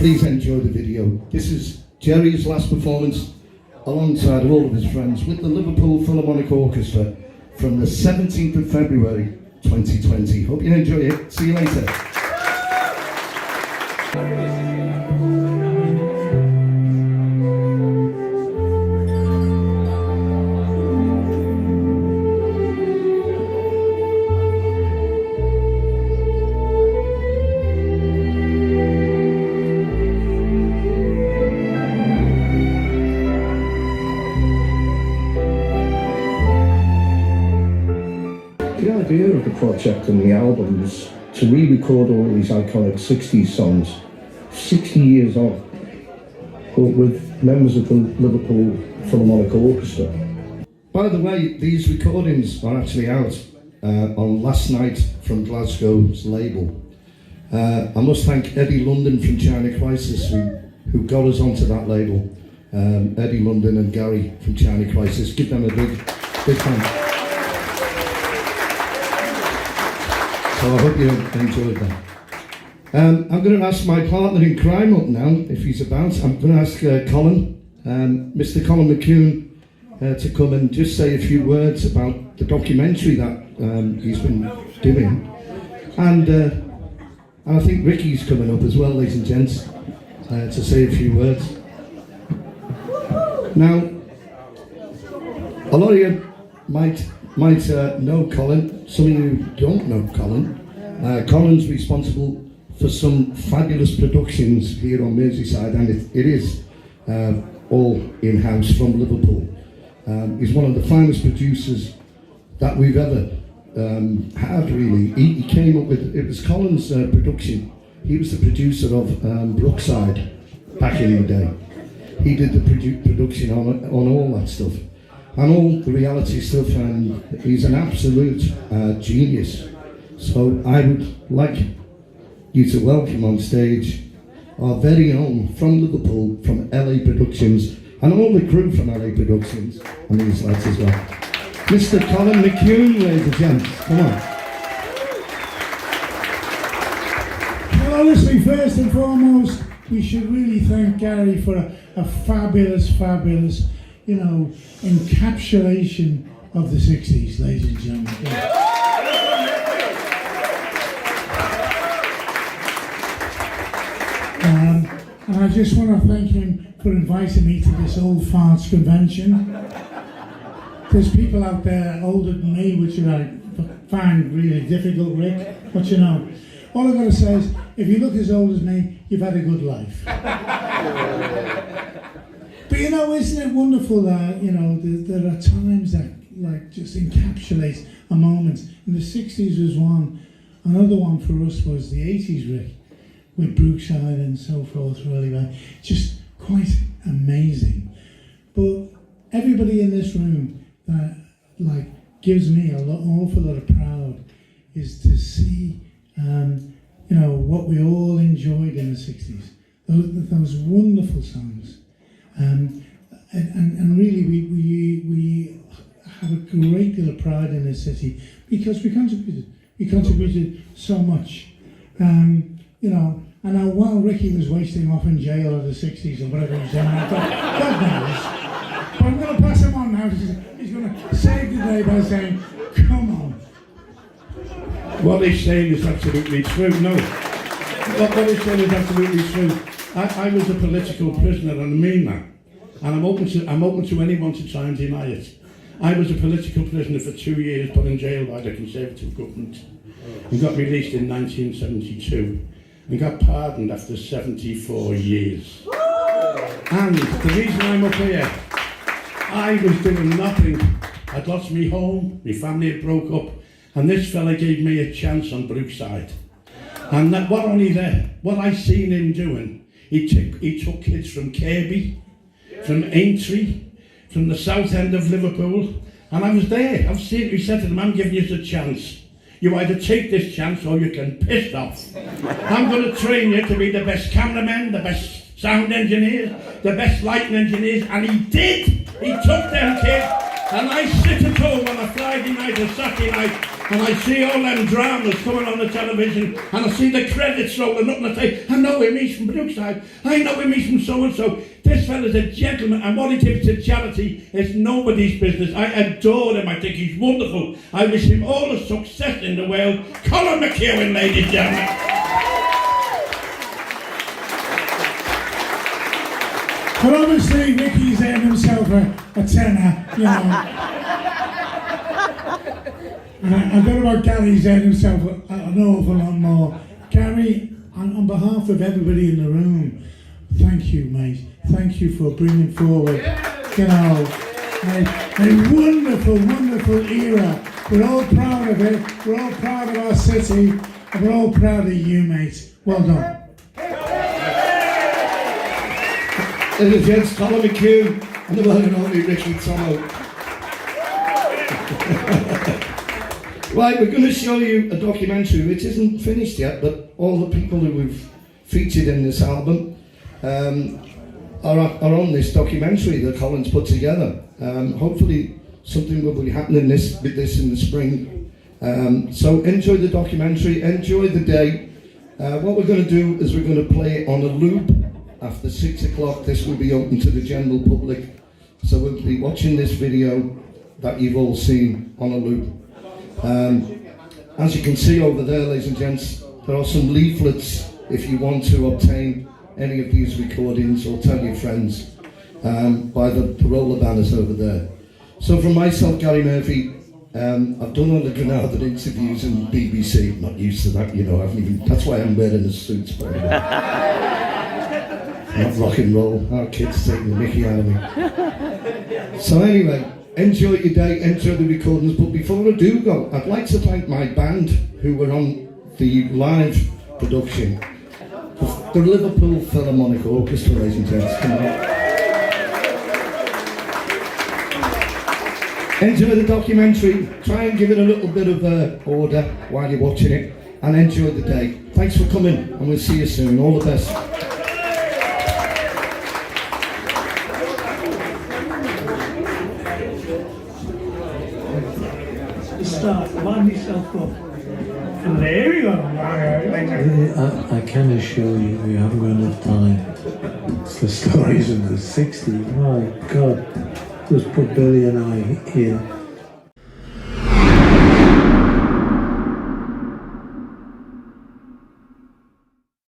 Please enjoy the video. This is Gerry's last performance alongside all of his friends with the Liverpool Philharmonic Orchestra from the 17th of February 2020. Hope you enjoy it. See you later. The idea of the project and the album was to re-record all these iconic 60s songs 60 years on, but with members of the Liverpool Philharmonic Orchestra. By the way, these recordings are actually out on Last Night from Glasgow's label. I must thank Eddie London from China Crisis who got us onto that label. Eddie London and Gary from China Crisis. Give them a big thanks. So I hope you enjoyed that. I'm going to ask my partner in crime up now, if he's about. I'm going to ask Colin, Mr. Colin McCune, to come and just say a few words about the documentary that he's been doing. And I think Ricky's coming up as well, ladies and gents, to say a few words. Now, a lot of you might know Colin. Some of you don't know Colin. Colin's responsible for some fabulous productions here on Merseyside, and it is all in-house from Liverpool. He's one of the finest producers that we've ever had, really. He came up with, it was Colin's production. He was the producer of Brookside back in the day. He did the production on all that stuff. And all the reality stuff, and he's an absolute genius. So I would like you to welcome on stage our very own, from Liverpool, from LA Productions, and all the crew from LA Productions, and these lads as well. Mr. Colin McCune, ladies and gents, come on. Well, honestly, first and foremost, we should really thank Gary for a fabulous, encapsulation of the 60s, ladies and gentlemen. And I just want to thank him for inviting me to this old farts convention. There's people out there older than me, which I find really difficult, Rick, but all I've got to say is, if you look as old as me, you've had a good life. But isn't it wonderful that, there are times that just encapsulate a moment. And the 60s was one. Another one for us was the 80s, Rick, with Brookside and so forth, really. Just quite amazing. But everybody in this room that gives me an awful lot of pride is to see, what we all enjoyed in the 60s. Those wonderful songs. And really, we have a great deal of pride in this city because we contributed. We contributed so much. And while Ricky was wasting off in jail in the 60s or whatever he was doing, I thought, God knows. But I'm going to pass him on now. He's going to save the day by saying, come on. What he's saying is absolutely true. No. What he's saying is absolutely true. I was a political prisoner, and I mean that. And I'm open to anyone to try and deny it. I was a political prisoner for 2 years, put in jail by the Conservative government, and got released in 1972, and got pardoned after 74 years. And the reason I'm up here, I was doing nothing. I'd lost my home, my family had broke up, and this fella gave me a chance on Brookside. And that, what I seen him doing, he took kids from Kirby, from Aintree, from the south end of Liverpool, and I was there. He said to them, I'm giving you a chance. You either take this chance or you can piss off. I'm going to train you to be the best cameramen, the best sound engineers, the best lighting engineers, and he did. He took them kids And I sit at home on a Friday night or Saturday night and I see all them dramas coming on the television and I see the credits rolling up and I say, I know him, he's from Brookside, I know him, he's from so-and-so. This fella's a gentleman and what he gives to charity is nobody's business. I adore him, I think he's wonderful. I wish him all the success in the world. Colin McEwen, ladies and gentlemen. But obviously Ricky's earned himself a tenner, you know. And I don't know about Gary's earned himself an awful lot more. Gary, on behalf of everybody in the room, thank you, mate. Thank you for bringing forward, you know, a wonderful, wonderful era. We're all proud of it. We're all proud of our city. And we're all proud of you, mate. Well done. Ladies and gents, Colin McHugh and the one and only Ricky Tomo. Right, we're going to show you a documentary which isn't finished yet, but all the people who we've featured in this album are on this documentary that Colin's put together. Hopefully something will be happening with this in the spring. So enjoy the documentary, enjoy the day. What we're going to do is we're going to play on a loop. After 6 o'clock, this will be open to the general public. So we'll be watching this video that you've all seen on a loop. As you can see over there, ladies and gents, there are some leaflets if you want to obtain any of these recordings or tell your friends by the roller banners over there. So from myself, Gary Murphy, I've done all the Granada interviews in BBC. I'm not used to that, you know. That's why I'm wearing a suit. Not rock and roll. Our kids taking the mickey out of me. So anyway, enjoy your day, enjoy the recordings. But before I do go, I'd like to thank my band who were on the live production. The Liverpool Philharmonic Orchestra, ladies and gents. Come on. Enjoy the documentary. Try and give it a little bit of order while you're watching it. And enjoy the day. Thanks for coming, and we'll see you soon. All the best. Start, wind yourself up. And there you go. I can assure you, we haven't got enough time. It's the stories of the 60s. My God, just put Billy and I here.